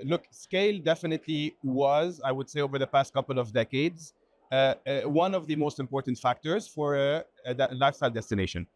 Look, scale definitely was, I would say, over the past couple of decades, one of the most important factors for that lifestyle destination.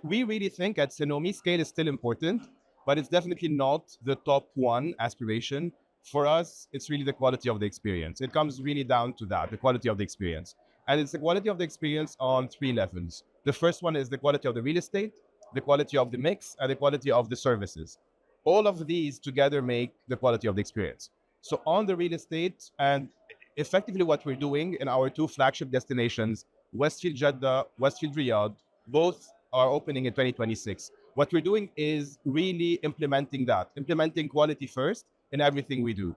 We really think at Cenomi, scale is still important, but it's definitely not the top one aspiration. For us, it's really the quality of the experience. It comes really down to that, the quality of the experience. And it's the quality of the experience on three levels. The first one is the quality of the real estate, the quality of the mix, and the quality of the services. All of these together make the quality of the experience. So on the real estate, and effectively what we're doing in our two flagship destinations, Westfield Jeddah, Westfield Riyadh, both are opening in 2026. What we're doing is really implementing quality first in everything we do.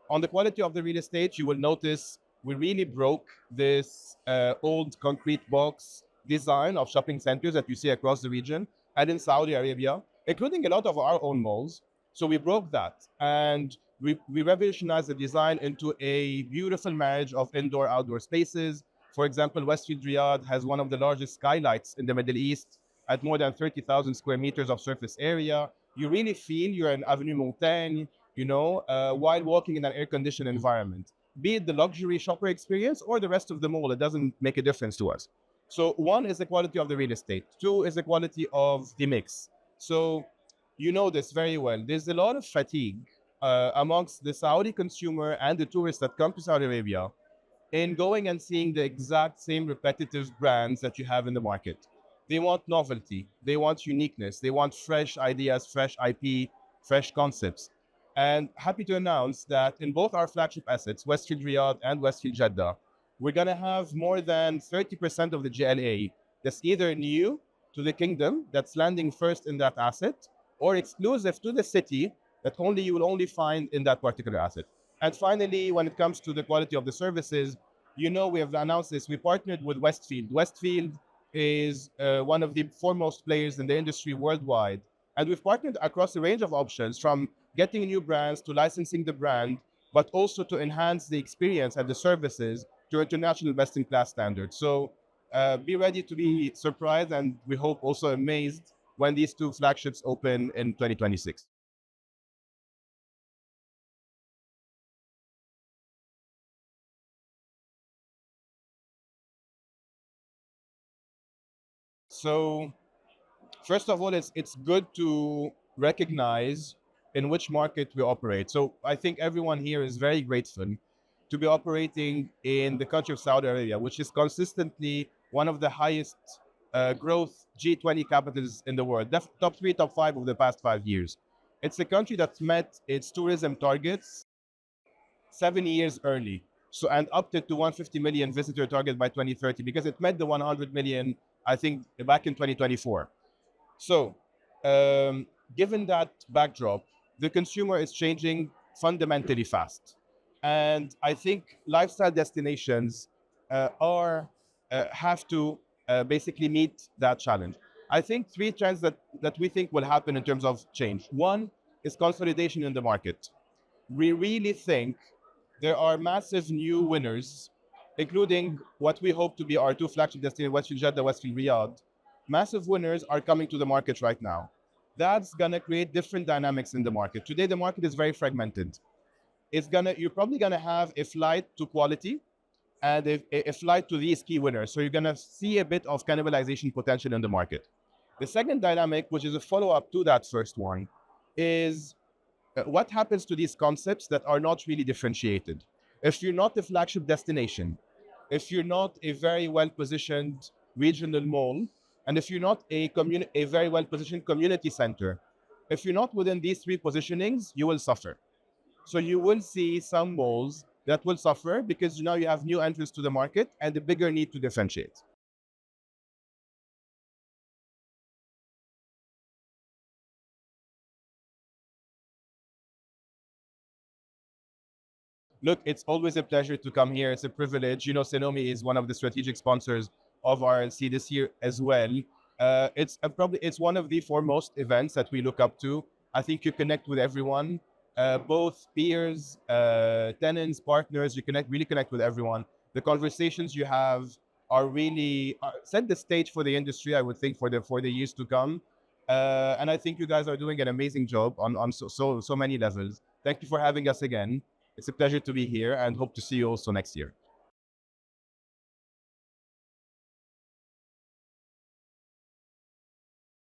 On the quality of the real estate, you will notice we really broke this old concrete box design of shopping centers that you see across the region and in Saudi Arabia, including a lot of our own malls. So we broke that and we revolutionized the design into a beautiful marriage of indoor outdoor spaces. For example, Westfield Riyadh has one of the largest skylights in the Middle East at more than 30,000 square meters of surface area. You really feel you're in Avenue Montaigne, while walking in an air-conditioned environment. Be it the luxury shopper experience or the rest of the mall, it doesn't make a difference to us. So one is the quality of the real estate. Two is the quality of the mix. So you know this very well. There's a lot of fatigue amongst the Saudi consumer and the tourists that come to Saudi Arabia in going and seeing the exact same repetitive brands that you have in the market. They want novelty, they want uniqueness, they want fresh ideas, fresh IP, fresh concepts. And happy to announce that in both our flagship assets, Westfield Riyadh and Westfield Jeddah, we're going to have more than 30% of the GLA that's either new to the kingdom, that's landing first in that asset, or exclusive to the city that only you will only find in that particular asset. And finally, when it comes to the quality of the services, we have announced this. We partnered with Westfield. Westfield is one of the foremost players in the industry worldwide. And we've partnered across a range of options from getting new brands to licensing the brand, but also to enhance the experience and the services to international best in class standards. So be ready to be surprised and we hope also amazed when these two flagships open in 2026. So first of all, it's good to recognize in which market we operate. So I think everyone here is very grateful to be operating in the country of Saudi Arabia, which is consistently one of the highest growth G20 capitals in the world, top three, top five over the past 5 years. It's a country that's met its tourism targets 7 years early. So, and upped it to 150 million visitor target by 2030 because it met the 100 million, I think, back in 2024. So, given that backdrop, the consumer is changing fundamentally fast. And I think lifestyle destinations are have to basically meet that challenge. I think three trends that we think will happen in terms of change. One is consolidation in the market. We really think there are massive new winners, including what we hope to be our two flagship destinations, Westfield Jeddah, Westfield Riyadh. Massive winners are coming to the market right now. That's gonna create different dynamics in the market. Today, the market is very fragmented. You're probably gonna have a flight to quality and a flight to these key winners. So you're gonna see a bit of cannibalization potential in the market. The second dynamic, which is a follow-up to that first one, is what happens to these concepts that are not really differentiated? If you're not a flagship destination, if you're not a very well positioned regional mall, and if you're not a very well positioned community center, if you're not within these three positionings, you will suffer. So you will see some malls that will suffer because now you have new entrants to the market and a bigger need to differentiate. Look, it's always a pleasure to come here. It's a privilege. Cenomi is one of the strategic sponsors of RLC this year as well. It's one of the foremost events that we look up to. I think you connect with everyone, both peers, tenants, partners. You really connect with everyone. The conversations you have are really set the stage for the industry. I would think for the years to come. And I think you guys are doing an amazing job on so many levels. Thank you for having us again. It's a pleasure to be here and hope to see you also next year.